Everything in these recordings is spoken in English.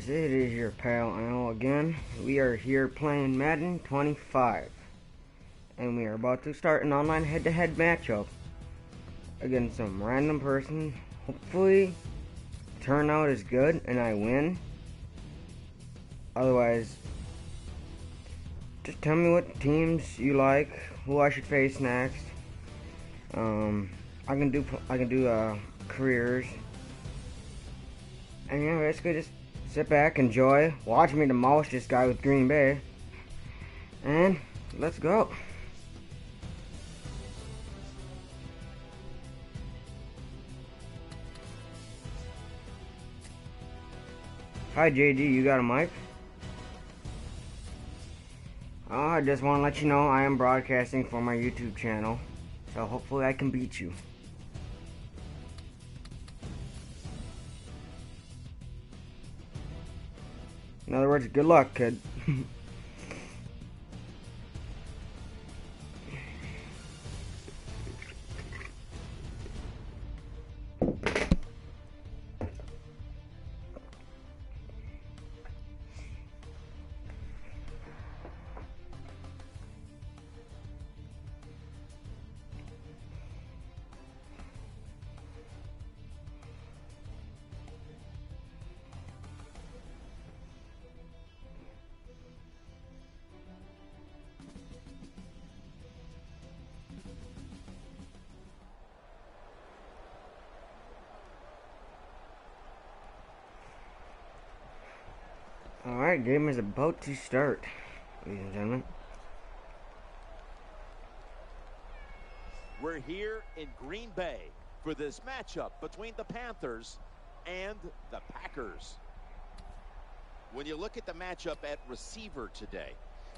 guys, it is your pal Al again. We are here playing Madden 25. And we are about to start an online head-to-head matchup against some random person. Hopefully, turnout is good and I win. Otherwise, just tell me what teams you like, who I should face next. I can do careers. And yeah, basically just sit back, enjoy, watch me demolish this guy with Green Bay. And let's go. Hi JD, you got a mic? Oh, I just want to let you know I am broadcasting for my YouTube channel. So hopefully I can beat you. In other words, good luck, kid. Alright, game is about to start, ladies and gentlemen. We're here in Green Bay for this matchup between the Panthers and the Packers. When you look at the matchup at receiver today,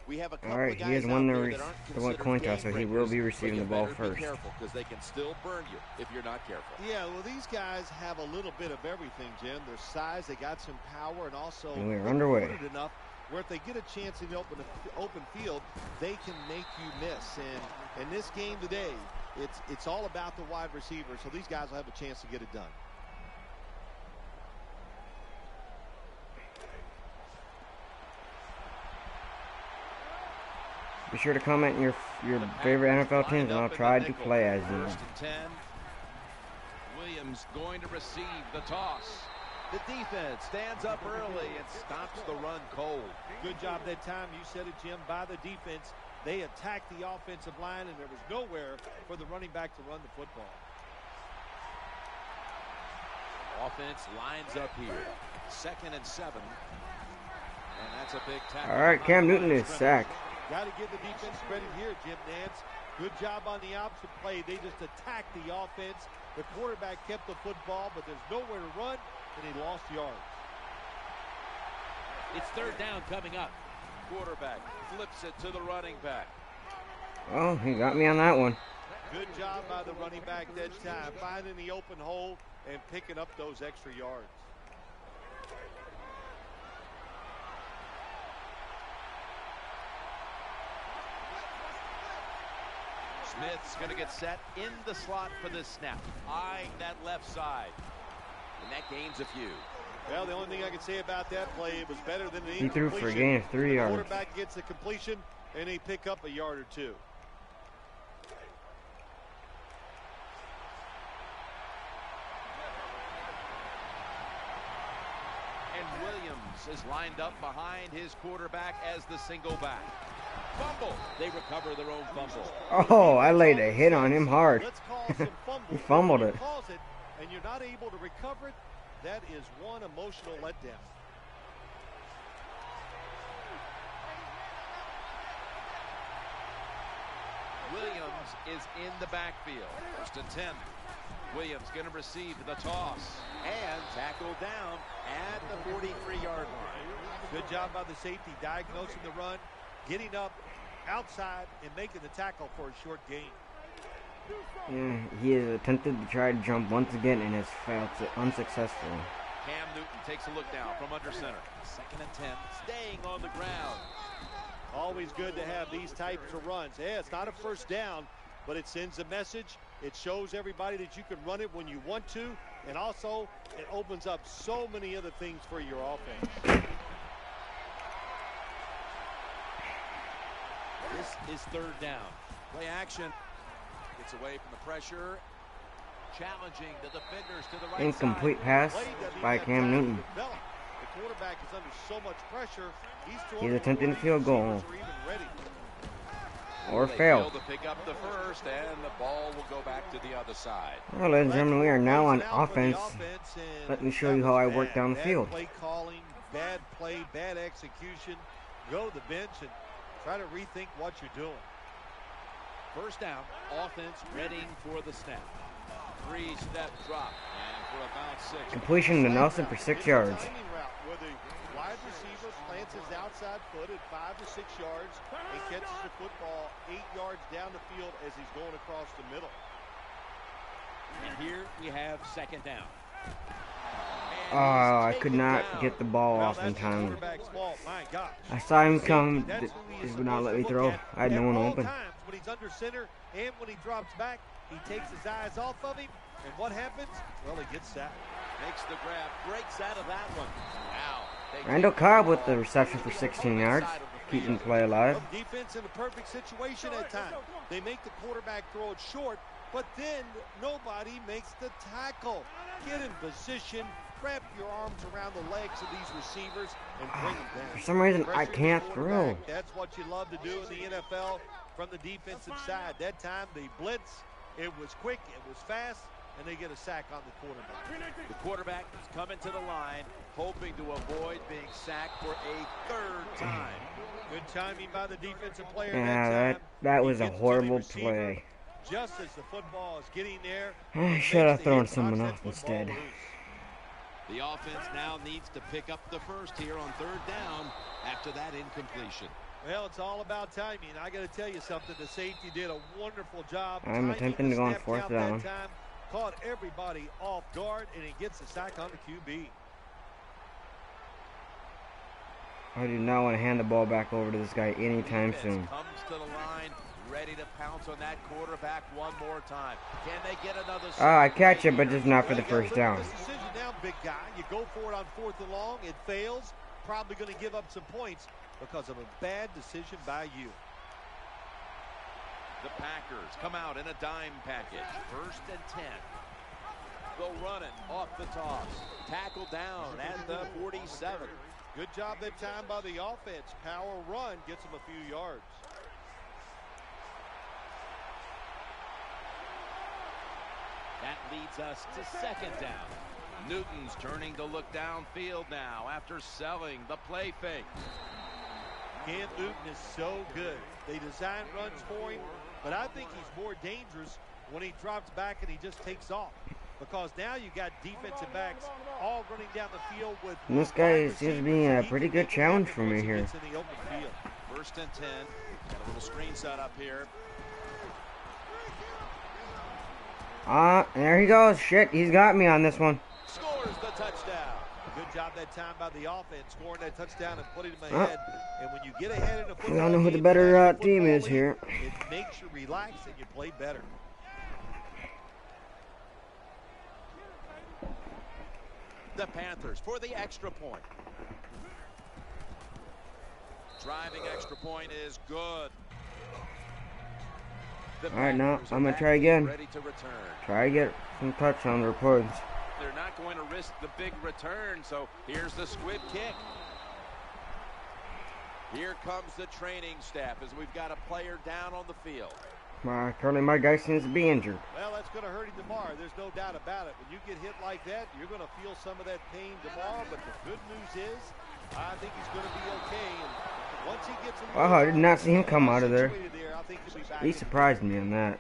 we have a couple of guys out there that aren't considered coin toss, so he will be receiving the ball first. Be careful, because they can still burn you if you're not careful. Yeah, well, these guys have a little bit of everything, Jim. Their size, they got some power, and also we're underway. Enough where if they get a chance in the open field, they can make you miss. And in this game today, it's all about the wide receiver, so these guys will have a chance to get it done. Be sure to comment your favorite NFL teams, and I'll try to play as you. Williams going to receive the toss. The defense stands up early and stops the run cold. Good job that time. You said it, Jim, by the defense. They attacked the offensive line, and there was nowhere for the running back to run the football. Offense lines up here. 2nd and 7. And that's a big tackle. All right, Cam Newton is sacked. Got to give the defense credit here, Jim Nance. Good job on the opposite play. They just attacked the offense. The quarterback kept the football, but there's nowhere to run, and he lost yards. It's 3rd down coming up. Quarterback flips it to the running back. Oh, he got me on that one. Good job by the running back that time, finding the open hole and picking up those extra yards. Smith's going to get set in the slot for this snap, eyeing that left side, and that gains a few. Well, the only thing I can say about that play, it was better than the incompletion. He threw for a gain of 3 yards. The quarterback gets the completion, and they pick up a yard or two. And Williams is lined up behind his quarterback as the single back. Fumble. They recover their own fumble. Oh, I laid a hit on him hard. Let's call some fumble. He fumbled it. And you're not able to recover it. That is one emotional letdown. Williams is in the backfield. 1st and 10. Williams going to receive the toss and tackle down at the 43-yard line. Good job by the safety diagnosing the run, getting up outside and making the tackle for a short gain. Yeah, he has attempted to try to jump once again and has failed unsuccessfully. Cam Newton takes a look down from under center. 2nd and 10, staying on the ground. Always good to have these types of runs. Yeah, it's not a first down, but it sends a message. It shows everybody that you can run it when you want to, and also it opens up so many other things for your offense. is third down. Play action. Gets away from the pressure. Challenging the defenders to the right Incomplete side. pass by Cam Newton. The quarterback is under so much pressure. He's attempting a field goal. Or They failed. fail to pick up the first, and the ball will go back to the other side. Well, ladies and gentlemen, we are now on offense. Let me show you how I work down the field. Bad play calling, bad play, bad execution. Go to the bench and try to rethink what you're doing. First down, offense readying for the snap. 3-step drop, and for about 6. Completion to Nelson for 6 yards. Where the wide receiver plants his outside foot at 5 to 6 yards and catches the football 8 yards down the field as he's going across the middle. And here we have second down. Oh, I could not get the ball off in time. I saw him come. He would not let me throw. I had no one open. When he's under center and when he drops back, he takes his eyes off of him. And what happens? Well, he gets sacked. Makes the grab, breaks out of that one. Now, Randall Cobb with the reception for 16 yards, keeping the play alive. Defense in a perfect situation at times. They make the quarterback throw it short, but then nobody makes the tackle. Get in position, wrap your arms around the legs of these receivers, and bring them down. For some reason, I can't throw. That's what you love to do in the NFL from the defensive side. That time, they blitz. It was quick, it was fast, and they get a sack on the quarterback. The quarterback is coming to the line, hoping to avoid being sacked for a third time. Good timing by the defensive player. Yeah, that was a horrible play. Just as the football is getting there, I should have thrown someone else instead. The offense now needs to pick up the first here on third down after that incompletion. Well, it's all about timing. I got to tell you something. The safety did a wonderful job. I'm attempting to go on fourth down. Caught everybody off guard, and he gets a sack on the QB. I do not want to hand the ball back over to this guy anytime soon. Comes to the line, ready to pounce on that quarterback one more time. Can they get another? I catch it, but just not for the first down. Decision down, big guy. You go for it on 4th and long. It fails. Probably going to give up some points because of a bad decision by you. The Packers come out in a dime package. 1st and 10. They'll run it off the toss. Tackle down at the 47. Good job that time by the offense. Power run gets them a few yards. That leads us to second down. Newton's turning to look downfield now after selling the play fake. Cam Newton is so good. They design runs for him, but I think he's more dangerous when he drops back and he just takes off. Because now you got defensive backs all running down the field with. And this guy seems to be a pretty good challenge for me here. 1st and 10. Got a little screen set up here. There he goes. Shit, he's got me on this one. Scores the touchdown. Good job that time by the offense, scoring that touchdown and putting him ahead. And when you get ahead in a football We all know who the game, better team is here. It makes you relax and you play better. The Panthers for the extra point. Driving extra point is good. Alright, now I'm going to try again. Ready to return. Try to get some touch on the reports. They're not going to risk the big return, so here's the squib kick. Here comes the training staff as we've got a player down on the field. Currently my guy seems to be injured. Well, that's going to hurt him tomorrow. There's no doubt about it. When you get hit like that, you're going to feel some of that pain tomorrow. But the good news is, I think he's going to be okay. And once he gets in I did not see him come out of there. I think he'll be back. He surprised me on that.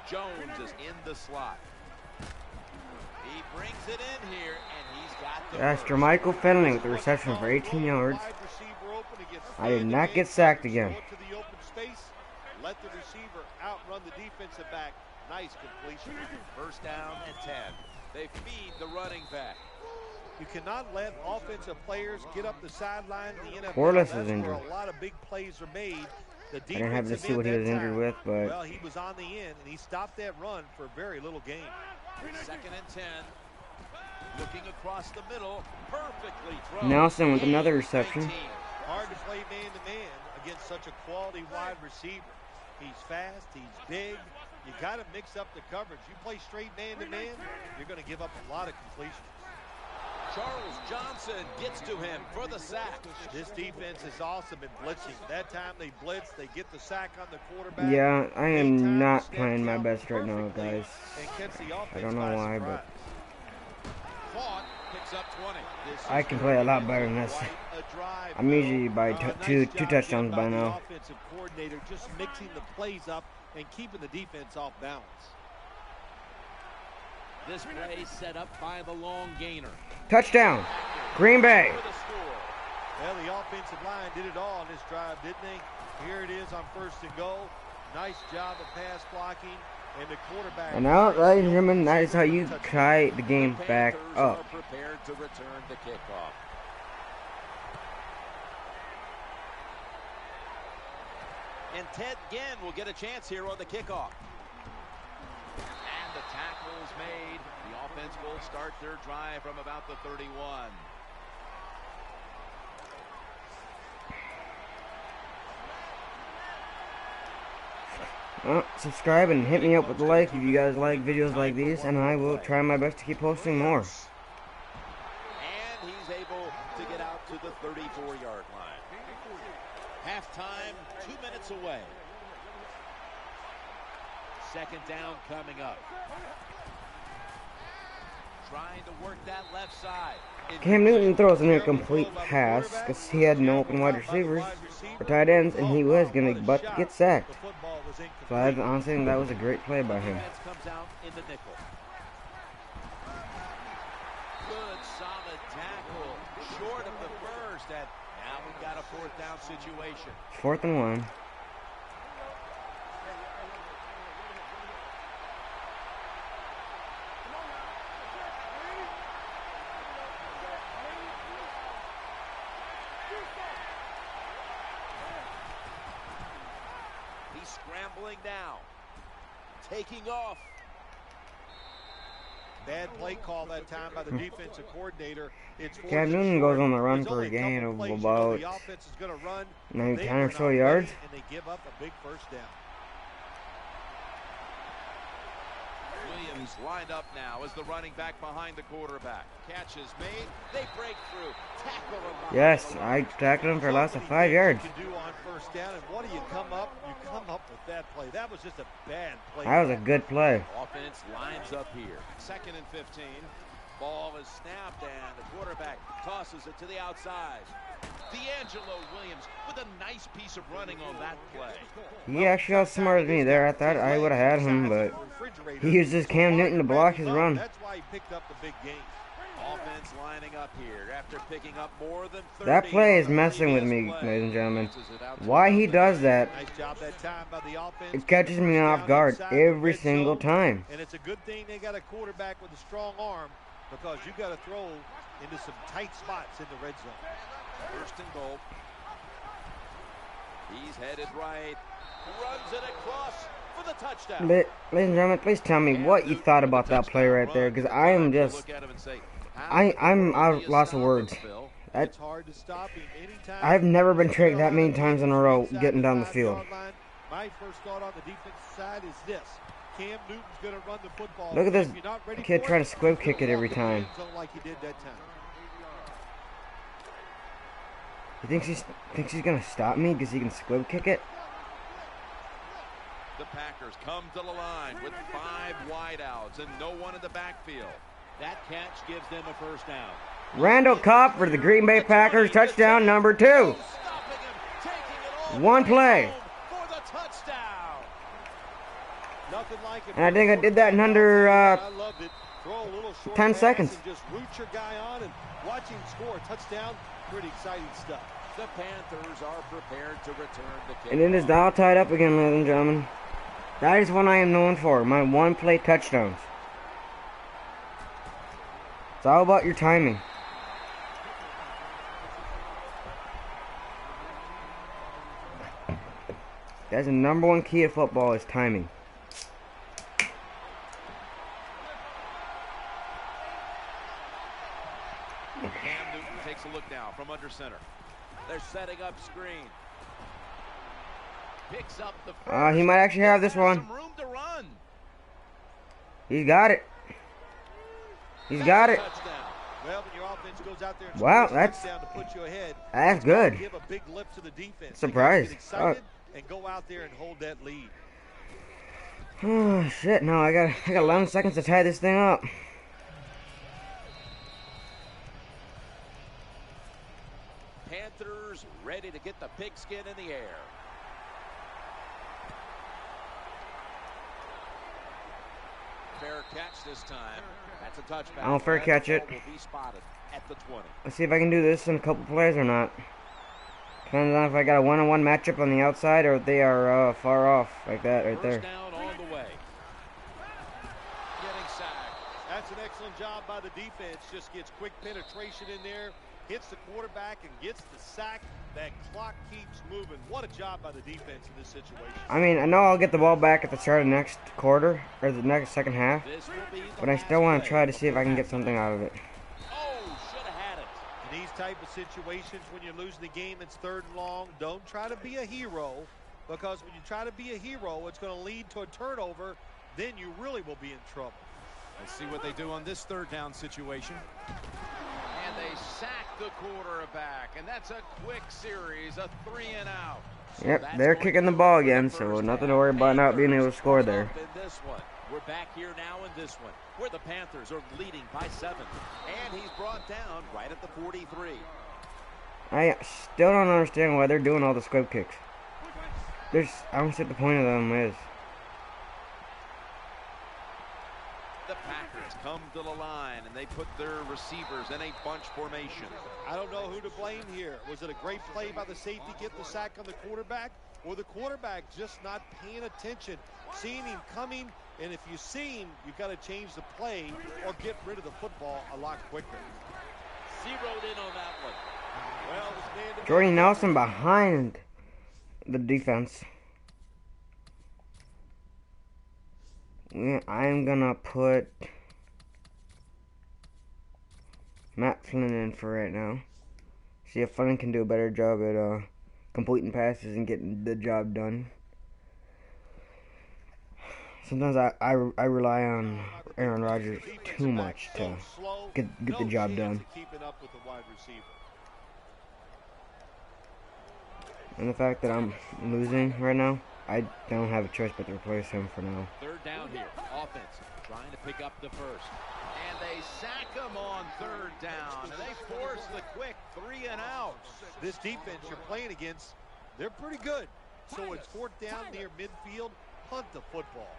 Jones is in the slot. He brings it in here, and he's got the That's Jermichael Finley with the reception for 18 yards. I did not get sacked again. Let the receiver outrun the defensive back. Nice completion. 1st down and 10. They feed the running back. You cannot let offensive players get up the sideline in the NFL. Corliss That's is injured. where a lot of big plays are made. I didn't have to see what he was injured with, but well, he was on the end, and he stopped that run for a very little gain. 2nd and 10. Looking across the middle, perfectly thrown. Nelson with another reception. Hard to play man-to-man against such a quality wide receiver. He's fast, he's big. You got to mix up the coverage. You play straight man-to-man, you're going to give up a lot of completions. Charles Johnson gets to him for the sack. This defense is awesome in blitzing. That time they blitz, they get the sack on the quarterback. Yeah, I am not playing my best right now, guys. I don't know why, but Picks up 20. I can play a lot better than this. I'm usually by two touchdowns by now. Offensive coordinator just mixing the plays up and keeping the defense off balance. This play set up by the long gainer. Touchdown, Green Bay. Well, the offensive line did it all on this drive, didn't they? Here it is on 1st and goal. Nice job of pass blocking, and the quarterback. And now, ladies and gentlemen, that is how you tie the game back up. Prepared to return the kickoff. And Ted Ginn will get a chance here on the kickoff. And the tackle's made. The offense will start their drive from about the 31. Well, subscribe and hit me up with a like if you guys like videos like these, and I will try my best to keep posting more. And he's able to get out to the 34-yard line. Halftime, 2 minutes away. Second down coming up. Trying to work that left side. Cam Newton throws an incomplete pass because he had no open wide receivers or tight ends, and he was going to get sacked. So I honestly think that was a great play by him. Comes out in the nickel. Good, solid tackle. Short of the first, and now we've got a 4th down situation. 4th and 1. Scrambling now, taking off. Bad play call that time by the defensive coordinator. Cam Newton goes on the run for a gain of about 10 or so yards. And they give up a big 1st down. Williams lined up now as the running back behind the quarterback. Catch is made. They break through. Tackle him. Yes, I tackled him for a loss of 5 yards. You can do on 1st down, and what do you come up? You come up with that play. That was just a bad play. That was a good play. Offense lines up here. 2nd and 15. Ball is snapped, and the quarterback tosses it to the outside. D'Angelo Williams with a nice piece of running on that play. He actually outsmarted me there. I thought I would have had him, but he used his Cam Newton to block his run. That's why he picked up the big gain. Offense lining up here after picking up more than 30. That play is messing with me, ladies and gentlemen. Why he does that, Nice job that time by the offense. it catches me off guard every single time. And it's a good thing they got a quarterback with a strong arm, because you got to throw into some tight spots in the red zone. 1st and goal. He's headed right. Runs it across for the touchdown. But, ladies and gentlemen, please tell me what you thought about that play right there, because I am just, I'm out of lots of words. It's hard to stop him anytime. I've never been tricked that many times in a row getting down the field. My first thought on the defensive side is this. Cam Newton's going to run the football. Look at this If you're not ready kid for trying it, to squib kick it every time. like he did that time. He thinks he's gonna stop me because he can squib kick it. The Packers come to the line with 5 wideouts and no one in the backfield. That catch gives them a 1st down. Randall Cobb for the Green Bay Packers, touchdown number 2. One play. For the touchdown. Nothing like it. And I think I did that in under I loved it. Throw a little short 10 pass seconds. and just root your guy on and watch him score a touchdown. Pretty exciting stuff. The Panthers are prepared to return the kick. And it is all tied up again, ladies and gentlemen. That is what I am known for, my one-play touchdowns. It's all about your timing. That's the #1 key of football is timing. Cam Newton takes a look now from under center. They're setting up screen. Picks up the first. He might actually have this one. Some room to run. He's got it. He's got it. Well, when your offense goes out there and Wow, scores a that's touchdown to put you ahead, that's good. give a big lift to the defense. Surprise. Get excited and go out there and hold that lead. Oh shit! No, I got 11 seconds to tie this thing up. Panthers ready to get the pigskin in the air. Fair catch this time. That's a touchback. I'll fair catch it. Will be spotted at the 20. Let's see if I can do this in a couple plays or not. Depends on if I got a one-on-one matchup on the outside or if they are far off like that right there. First down on the way. Getting sacked. That's an excellent job by the defense. Just gets quick penetration in there, hits the quarterback, and gets the sack. That clock keeps moving. What a job by the defense in this situation. I mean, I know I'll get the ball back at the start of the next quarter or the next second half, but I still want to try to see if I can get something out of it. Oh, should have had it. In these type of situations, when you're losing the game, it's 3rd and long. Don't try to be a hero, because when you try to be a hero, it's going to lead to a turnover. Then you really will be in trouble. Let's see what they do on this 3rd down situation. And they sack the quarterback, and that's a quick series, a 3 and out. Yep, they're kicking the ball again, so nothing to worry about not being able to score there. In this one. We're back here now in this one, where the Panthers are leading by 7. And he's brought down right at the 43. I still don't understand why they're doing all the squib kicks. I don't see what the point of them is. The Packers come to the line, and they put their receivers in a bunch formation. I don't know who to blame here. Was it a great play by the safety, get the sack on the quarterback, or the quarterback just not paying attention, seeing him coming? And if you see him, you've got to change the play or get rid of the football a lot quicker. Zeroed in on that one. Well, the stand Jordy Nelson behind the defense. I'm gonna put Matt Flynn in for right now. See if Flynn can do a better job at completing passes and getting the job done. Sometimes I rely on Aaron Rodgers too much to get the job done. And the fact that I'm losing right now, I don't have a choice but to replace him for now. 3rd down here. Offense trying to pick up the first. And they sack him on 3rd down. And they force the quick 3 and out. This defense you're playing against, they're pretty good. So it's 4th down near midfield. Punt the football.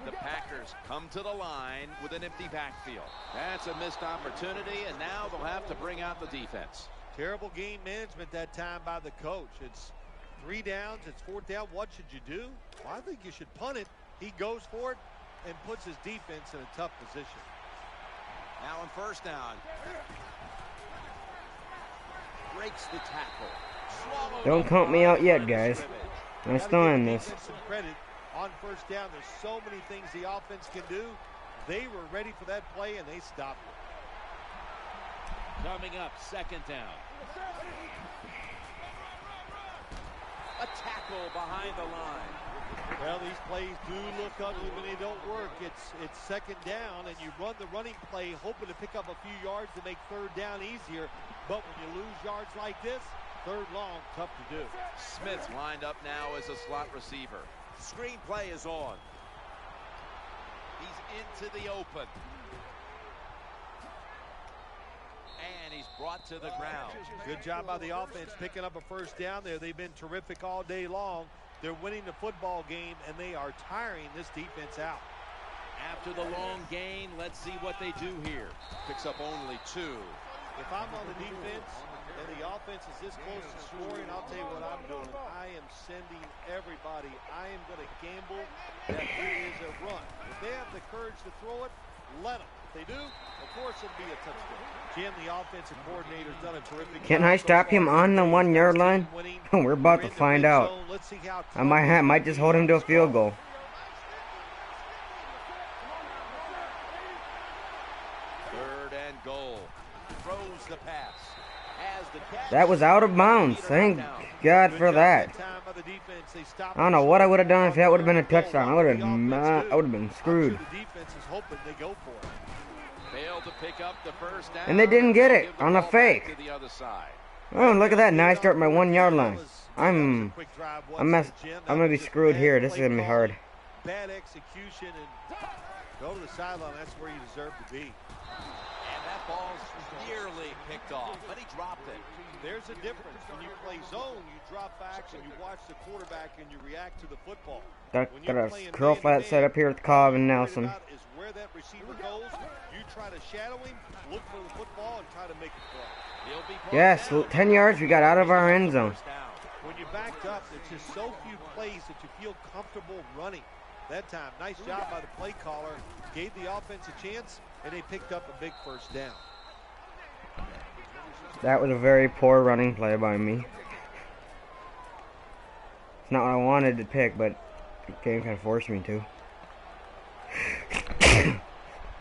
The Packers come to the line with an empty backfield. That's a missed opportunity, and now they'll have to bring out the defense. Terrible game management that time by the coach. It's 3 downs, it's 4th down. What should you do? Well, I think you should punt it. He goes for it and puts his defense in a tough position. Now on 1st down. Breaks the tackle. Don't count me out yet, guys. I'm still in this. Some credit on 1st down. There's so many things the offense can do. They were ready for that play, and they stopped it. Coming up, 2nd down. A tackle behind the line. Well, these plays do look ugly when they don't work. It's 2nd down, and you run the running play hoping to pick up a few yards to make 3rd down easier. But when you lose yards like this, 3rd long, tough to do. Smith's lined up now as a slot receiver. Screen play is on. He's into the open. And he's brought to the ground. Good job by the offense picking up a 1st down there. They've been terrific all day long. They're winning the football game, and they are tiring this defense out. After the long gain, let's see what they do here. Picks up only 2. If I'm on the defense and the offense is this close to scoring, I'll tell you what I'm doing. I am sending everybody. I am going to gamble that it is a run. If they have the courage to throw it, let them. If they do, of course it'll be a touchdown. Jim, the offensive coordinator's done a terrific job. Can I stop him on the 1-yard line? We're about to find out. I might just hold him to a field goal. 3rd and goal. throws the pass. Has the catch. That was out of bounds. Thank God for that. I don't know what I would have done if that would have been a touchdown. I would have been screwed. Failed to pick up the first down. And they didn't get it on a fake. Oh, look at that. Now I start my 1 yard line. I'm gonna be screwed here. This is gonna be hard. Bad execution and go to the sideline. That's where you deserve to be. And that ball's nearly picked off, but he dropped it. There's a difference. When you play zone, you drop back and you watch the quarterback and you react to the football. Got a curl flat set up here with Cobb and Nelson. Is where that receiver goes. You try to shadow him, look for the football, and try to make a play. Yes, 10 yards. We got out of our end zone. When you backed up, it's just so few plays that you feel comfortable running. That time, nice job by the play caller. Gave the offense a chance, and they picked up a big first down. That was a very poor running play by me. It's not what I wanted to pick, but the game kind of forced me to.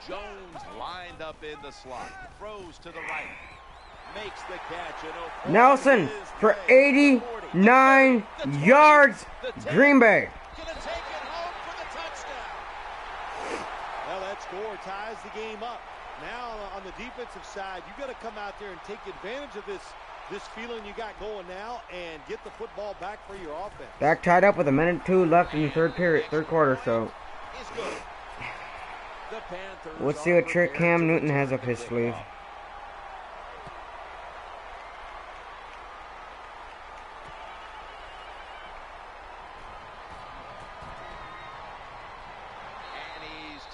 Jones lined up in the slot. Throws to the right. Makes the catch. Nelson for 89 yards. Green Bay. Gonna take it home for the touchdown. Well, that score ties the game up. Now on the defensive side, you got to come out there and take advantage of this feeling you got going now and get the football back for your offense. Back tied up with 1:02 left in the third quarter. So let's see what trick Cam Newton has up his sleeve.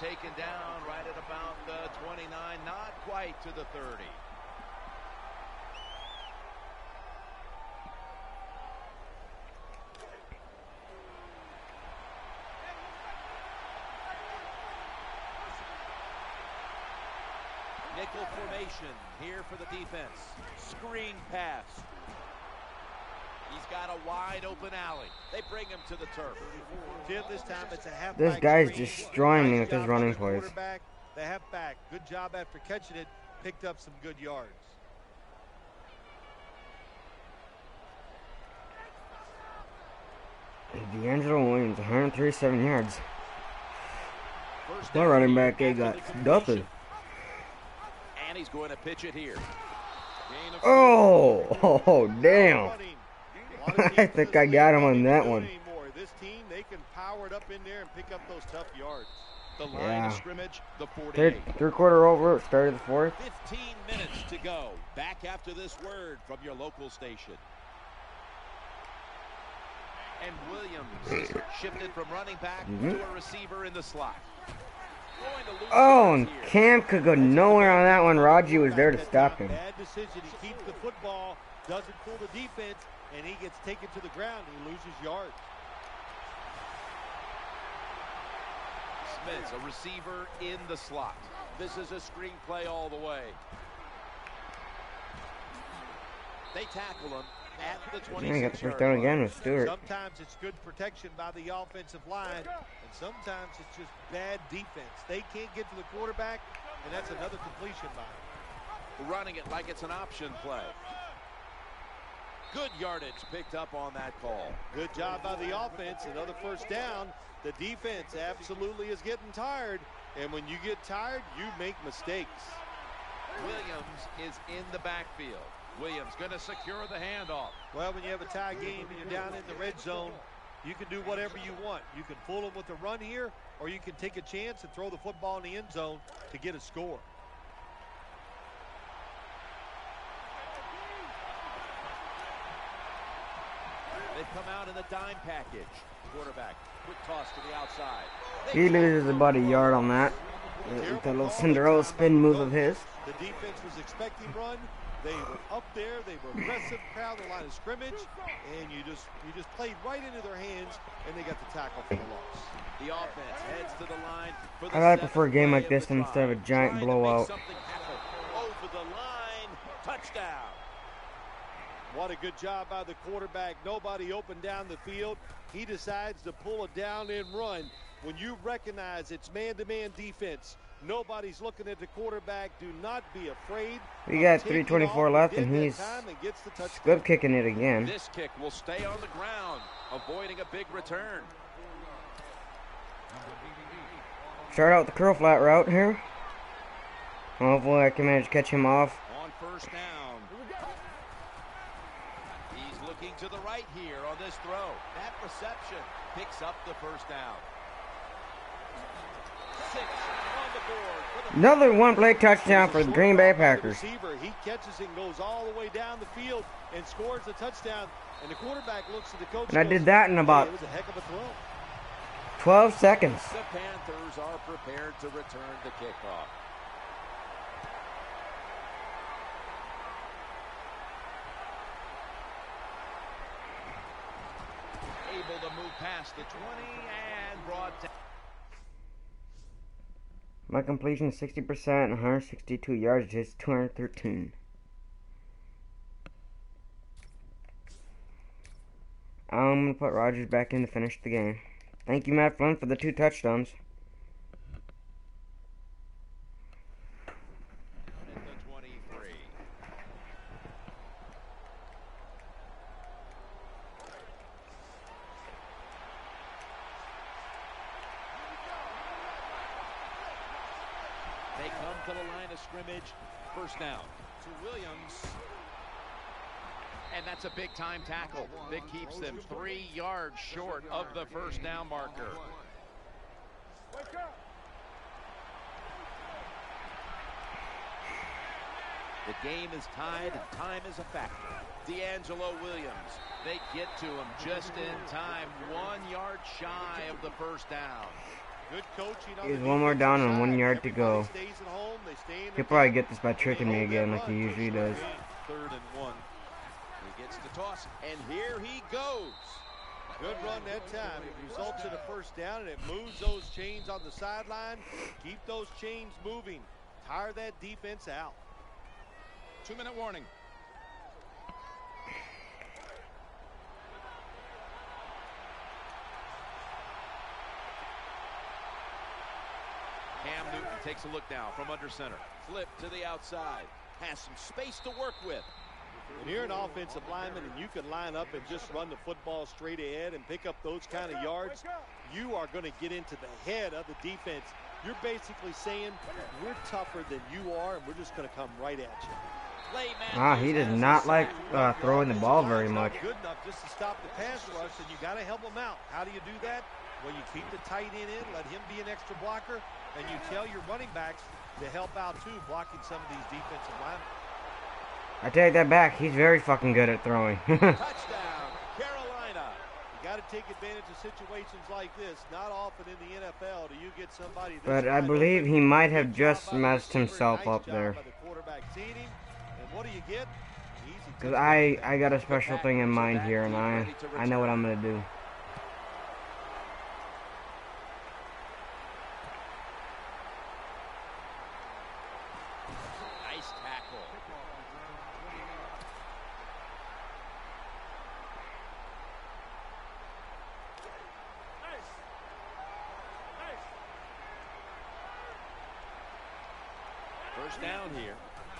Taken down right at about the 29, not quite to the 30. Nickel formation here for the defense. Screen pass. He's got a wide open alley. They bring him to the turf. This time it's a halfback. This guy's destroying me with his running plays. The halfback, good job after catching it, picked up some good yards. D'Angelo Williams, 137 yards. My running back, they got nothing. And he's going to pitch it here. Oh, damn. I think I got him on that one. This team, they can power it up in there and pick up those tough yards. The line of scrimmage, the 48. Third quarter over, started the fourth. 15 minutes to go. Back after this word from your local station. And Williams shifted from running back to a receiver in the slot. Oh, and Cam could go nowhere on that one. Raji was there to stop him. Bad decision. He keeps the football, doesn't pull the defense, and he gets taken to the ground. He loses yards. Smith's a receiver in the slot. This is a screen play all the way. They tackle him at the 26. He got the first down again with Stewart. Sometimes it's good protection by the offensive line, and sometimes it's just bad defense. They can't get to the quarterback, and that's another completion by him. Running it like it's an option play. Good yardage picked up on that call. Good job by the offense. Another first down. The defense absolutely is getting tired, and when you get tired, you make mistakes. Williams is in the backfield. Williams going to secure the handoff. Well, when you have a tie game and you're down in the red zone, you can do whatever you want. You can fool them with a run here, or you can take a chance and throw the football in the end zone to get a score. They've come out in the dime package. Quarterback, quick toss to the outside. He loses about a yard on that. With that little Cinderella spin move of his. The defense was expecting run. They were up there. They were aggressive, crowd the line of scrimmage, and you just played right into their hands, and they got the tackle for the loss. The offense heads to the line. For the I prefer a game like this instead of a giant blowout. Over the line, touchdown. What a good job by the quarterback. Nobody open down the field. He decides to pull a down and run. When you recognize it's man-to-man defense, Nobody's looking at the quarterback. Do not be afraid. We got 3:24 left, and he's good kicking it again. This kick will stay on the ground, avoiding a big return. Start out the curl flat route here. Hopefully I can manage to catch him off. On first down. He's looking to the right here on this throw. That reception picks up the first down. 6 on the board for the Another one-play touchdown for the Green Bay Packers. He catches it and goes all the way down the field and scores a touchdown. And the quarterback looks at the coach. And I did that in about it was a heck of a throw. 12 seconds. The Panthers are prepared to return the kickoff. Able to move past the 20 and brought down. My completion is 60%, 162 yards, just 213. I'm going to put Rodgers back in to finish the game. Thank you, Matt Flynn, for the 2 touchdowns. At the 23. They come to the line of scrimmage. First down to Williams. And that's a big-time tackle that keeps them 3 yards short of the first down marker. The game is tied, and time is a factor. D'Angelo Williams, they get to him just in time, 1 yard shy of the first down. Good coaching. He's one more down and 1 yard to go. He'll probably get this by tricking me again like he usually does. 3rd and 1. He gets the toss, and here he goes. Good run that time. It results in a first down, and it moves those chains on the sideline. Keep those chains moving. Tire that defense out. 2-minute warning. Cam Newton takes a look now from under center. Flip to the outside. Has some space to work with. When you're an offensive lineman and you can line up and just run the football straight ahead and pick up those kind of yards, you are going to get into the head of the defense. You're basically saying, we're tougher than you are, and we're just going to come right at you. He does not like throwing the ball very much. Good enough just to stop the pass rush, and you got to help him out. How do you do that? Well, you keep the tight end in, let him be an extra blocker, and you tell your running backs to help out too, blocking some of these defensive linemen. I take that back. He's very fucking good at throwing. Touchdown, Carolina. You got to take advantage of situations like this. Not often in the NFL do you get somebody. But I believe he might have just messed himself up there. What do you get? Because I got a special thing in mind here, and I know what I'm going to do. Nice tackle. First down here.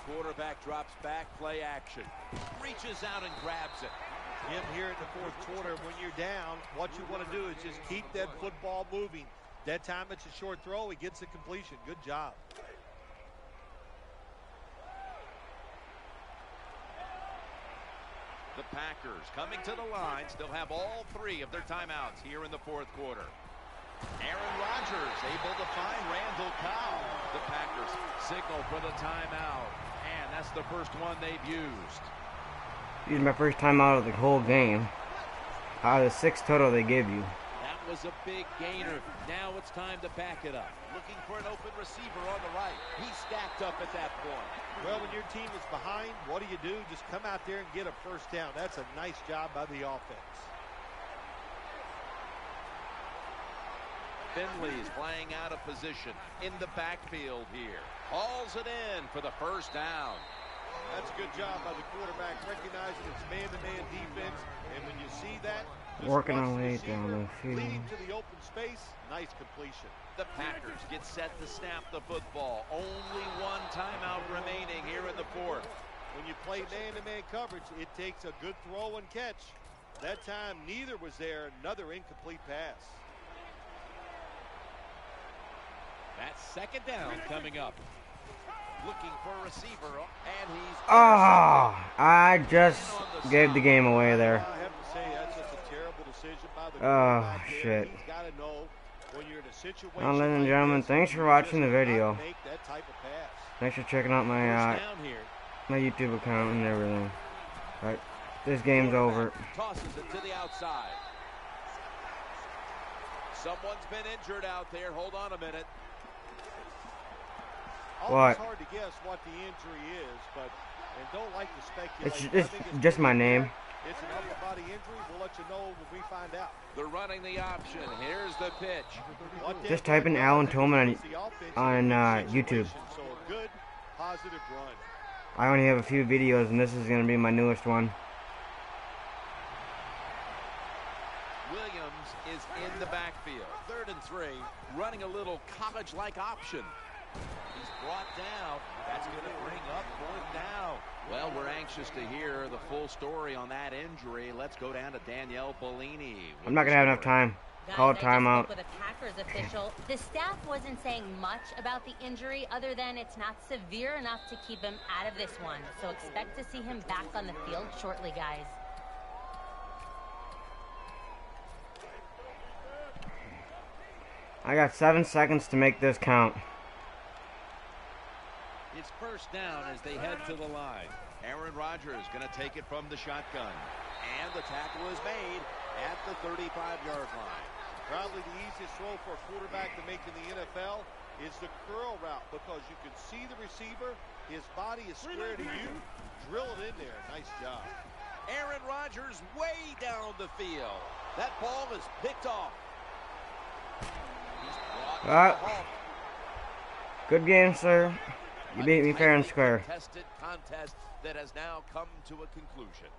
Quarterback drops back, play action. Reaches out and grabs it. Him here in the 4th quarter, when you're down, what you want to do is just keep that football moving. That time it's a short throw. He gets the completion. Good job. The Packers coming to the line still have all 3 of their timeouts here in the 4th quarter. Aaron Rodgers able to find Randall Cobb. The Packers signal for the timeout. And that's the first one they've used. This is my first time out of the whole game. Out of the 6 total they give you. That was a big gainer. Now it's time to back it up. Looking for an open receiver on the right. He's stacked up at that point. Well, when your team is behind, what do? Just come out there and get a first down. That's a nice job by the offense. Finley is playing out of position in the backfield here. Hauls it in for the first down. That's a good job by the quarterback, recognizing it's man-to-man defense. And when you see that, Working our way down the field. Leading to the open space. Nice completion. The Packers get set to snap the football. Only one timeout remaining here in the fourth. When you play man-to-man coverage, it takes a good throw and catch. That time, neither was there. Another incomplete pass. That's second down coming up. Looking for a receiver, and he's... I just gave the game away there. I have to say, that's just a terrible decision by the Oh, shit. He's got to know when you're in a situation Well, ladies and like gentlemen, this, thanks for you watching the just video. cannot make that type of pass. Thanks for checking out my down here. my YouTube account and everything. Alright, this game's over. Tosses it to the outside. Someone's been injured out there. Hold on a minute. What? It's hard to guess what the injury is, but and don't like to speculate. It's just my name. It's an upper body injury. We'll let you know when we find out. They're running the option. Here's the pitch. Just type in Alan Tillman on YouTube. So a good, positive run. I only have a few videos, and this is going to be my newest one. Williams is in the backfield. 3rd and 3, running a little college-like option. He's brought down. That's going to bring up 4th down. Well, we're anxious to hear the full story on that injury. Let's go down to Danielle Bellini. I'm not going to have enough time. Call a timeout. With a Packers official, the staff wasn't saying much about the injury other than it's not severe enough to keep him out of this one. So expect to see him back on the field shortly, guys. I got 7 seconds to make this count. It's 1st down as they head to the line. Aaron Rodgers going to take it from the shotgun. And the tackle is made at the 35-yard line. Probably the easiest throw for a quarterback to make in the NFL is the curl route because you can see the receiver. His body is square to you. Drill it in there. Nice job. Aaron Rodgers way down the field. That ball is picked off. He's brought to a halt. Good game, sir. You beat me fair and square. Contested contest that has now come to a conclusion.